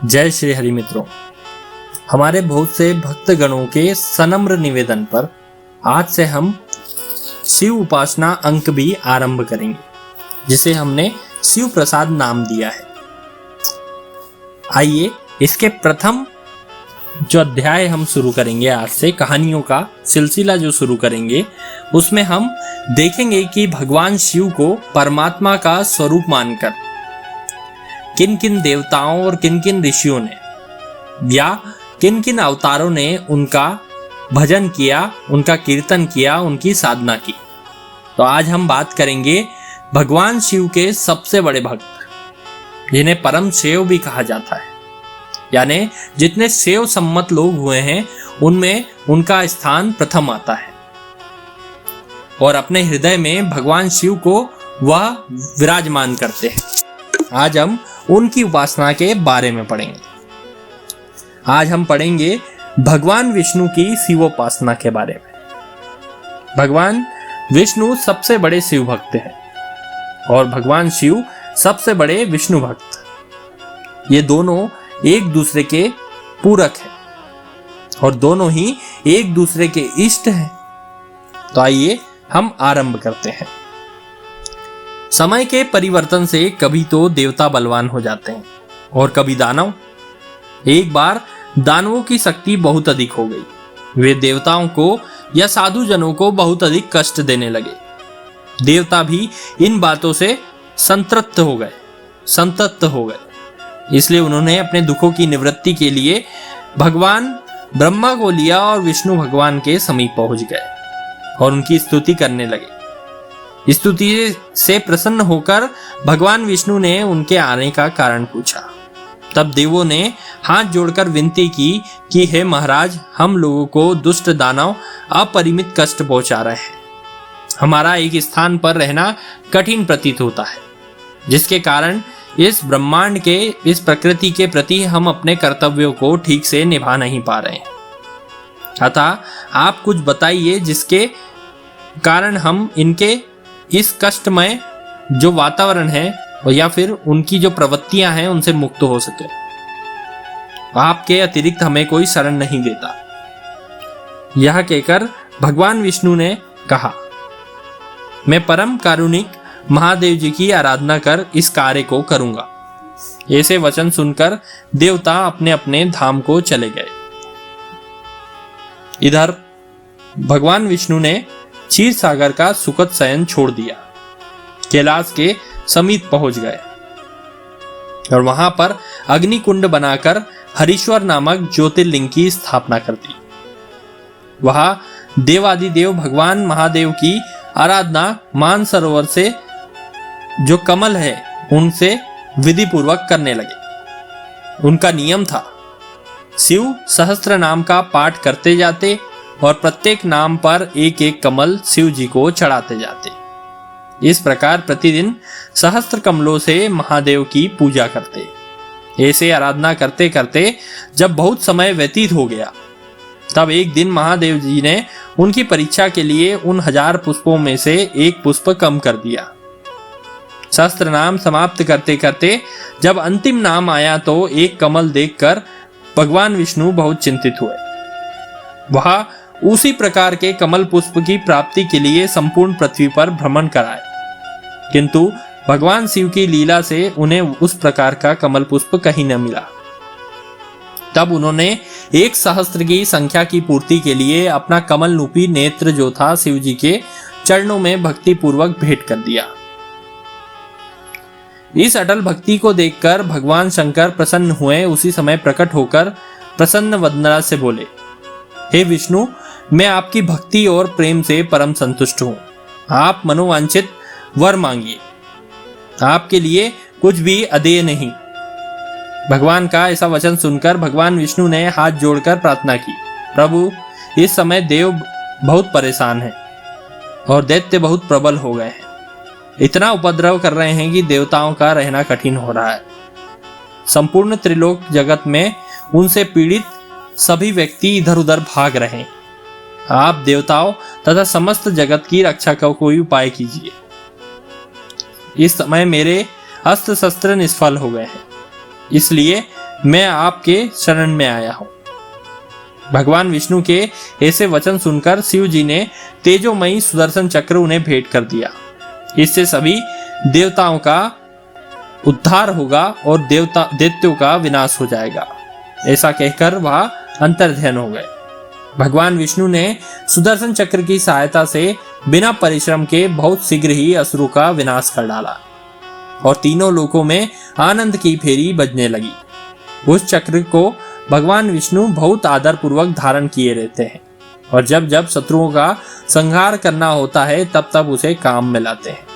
जय श्री हरि मित्रों, हमारे बहुत से भक्तगणों के सनम्र निवेदन पर आज से हम शिव उपासना अंक भी आरंभ करेंगे, जिसे हमने शिव प्रसाद नाम दिया है। आइए इसके प्रथम जो अध्याय हम शुरू करेंगे, आज से कहानियों का सिलसिला जो शुरू करेंगे, उसमें हम देखेंगे कि भगवान शिव को परमात्मा का स्वरूप मानकर किन किन देवताओं और किन किन ऋषियों ने या किन किन अवतारों ने उनका भजन किया, उनका कीर्तन किया, उनकी साधना की। तो आज हम बात करेंगे भगवान शिव के सबसे बड़े भक्त, जिन्हें परम शिव भी कहा जाता है, यानी जितने शिव सम्मत लोग हुए हैं उनमें उनका स्थान प्रथम आता है और अपने हृदय में भगवान शिव को वह विराजमान करते हैं। आज हम उनकी उपासना के बारे में पढ़ेंगे। आज हम पढ़ेंगे भगवान विष्णु की शिवोपासना के बारे में। भगवान विष्णु सबसे बड़े शिव भक्त हैं और भगवान शिव सबसे बड़े विष्णु भक्त। ये दोनों एक दूसरे के पूरक हैं और दोनों ही एक दूसरे के इष्ट हैं। तो आइए हम आरंभ करते हैं। समय के परिवर्तन से कभी तो देवता बलवान हो जाते हैं और कभी दानव। एक बार दानवों की शक्ति बहुत अधिक हो गई। वे देवताओं को या साधु जनों को बहुत अधिक कष्ट देने लगे। देवता भी इन बातों से संतृप्त हो गए। इसलिए उन्होंने अपने दुखों की निवृत्ति के लिए भगवान ब्रह्मा को लिया और विष्णु भगवान के समीप पहुंच गए और उनकी स्तुति करने लगे। स्तुति से प्रसन्न होकर भगवान विष्णु ने उनके आने का कारण पूछा। तब देवों ने हाथ जोड़कर विनती की कि हे महाराज, हम लोगों को दुष्ट दानव अपरिमित कष्ट पहुंचा रहे हैं। हमारा एक स्थान पर रहना कठिन प्रतीत होता है, जिसके कारण इस ब्रह्मांड के, इस प्रकृति के प्रति हम अपने कर्तव्यों को ठीक से निभा नहीं पा रहे हैं। अतः आप कुछ बताइए जिसके कारण हम इनके इस कष्टमय जो वातावरण है या फिर उनकी जो प्रवृत्तियां हैं उनसे मुक्त हो सके। आपके अतिरिक्त हमें कोई शरण नहीं देता। यह कहकर भगवान विष्णु ने कहा, मैं परम कारुणिक महादेव जी की आराधना कर इस कार्य को करूंगा। ऐसे वचन सुनकर देवता अपने अपने धाम को चले गए। इधर भगवान विष्णु ने क्षीर सागर का सुखद शयन छोड़ दिया, कैलाश के समीप पहुंच गए और वहां पर अग्निकुंड बनाकर हरीश्वर नामक ज्योतिर्लिंग की स्थापना कर दी। वहां देवादिदेव भगवान महादेव की आराधना मानसरोवर से जो कमल है उनसे विधि पूर्वक करने लगे। उनका नियम था, शिव सहस्त्र नाम का पाठ करते जाते और प्रत्येक नाम पर एक एक कमल शिव जी को चढ़ाते जाते। इस प्रकार प्रतिदिन सहस्त्र कमलों से महादेव की पूजा करते। ऐसे आराधना करते करते जब बहुत समय व्यतीत हो गया, तब एक दिन महादेव जी ने उनकी परीक्षा के लिए उन 1000 पुष्पों में से एक पुष्प कम कर दिया। सहस्त्र नाम समाप्त करते करते जब अंतिम नाम आया तो एक कमल देखकर भगवान विष्णु बहुत चिंतित हुए। वह उसी प्रकार के कमल पुष्प की प्राप्ति के लिए संपूर्ण पृथ्वी पर भ्रमण कराए, किंतु भगवान शिव की लीला से उन्हें उस प्रकार का कमल पुष्प कहीं न मिला। तब उन्होंने 1 सहस्त्र की संख्या की पूर्ति के लिए अपना कमल रूपी नेत्र जो था शिव जी के चरणों में भक्ति पूर्वक भेंट कर दिया। इस अटल भक्ति को देखकर भगवान शंकर प्रसन्न हुए। उसी समय प्रकट होकर प्रसन्न वदना से बोले, हे विष्णु, मैं आपकी भक्ति और प्रेम से परम संतुष्ट हूं। आप मनोवांछित वर मांगिए, आपके लिए कुछ भी अदेय नहीं। भगवान का ऐसा वचन सुनकर भगवान विष्णु ने हाथ जोड़कर प्रार्थना की, प्रभु, इस समय देव बहुत परेशान हैं और दैत्य बहुत प्रबल हो गए हैं। इतना उपद्रव कर रहे हैं कि देवताओं का रहना कठिन हो रहा है। संपूर्ण त्रिलोक जगत में उनसे पीड़ित सभी व्यक्ति इधर उधर भाग रहे हैं। आप देवताओं तथा समस्त जगत की रक्षा का कोई उपाय कीजिए। इस समय मेरे अस्त्र शस्त्र निष्फल हो गए हैं, इसलिए मैं आपके शरण में आया हूं। भगवान विष्णु के ऐसे वचन सुनकर शिव जी ने तेजोमयी सुदर्शन चक्र उन्हें भेंट कर दिया। इससे सभी देवताओं का उद्धार होगा और दैत्यों का विनाश हो जाएगा। ऐसा कहकर वह अंतर्ध्यान हो गए। भगवान विष्णु ने सुदर्शन चक्र की सहायता से बिना परिश्रम के बहुत शीघ्र ही असुरों का विनाश कर डाला और तीनों लोकों में आनंद की फेरी बजने लगी। उस चक्र को भगवान विष्णु बहुत आदर पूर्वक धारण किए रहते हैं और जब जब शत्रुओं का संहार करना होता है तब तब उसे काम में लाते हैं।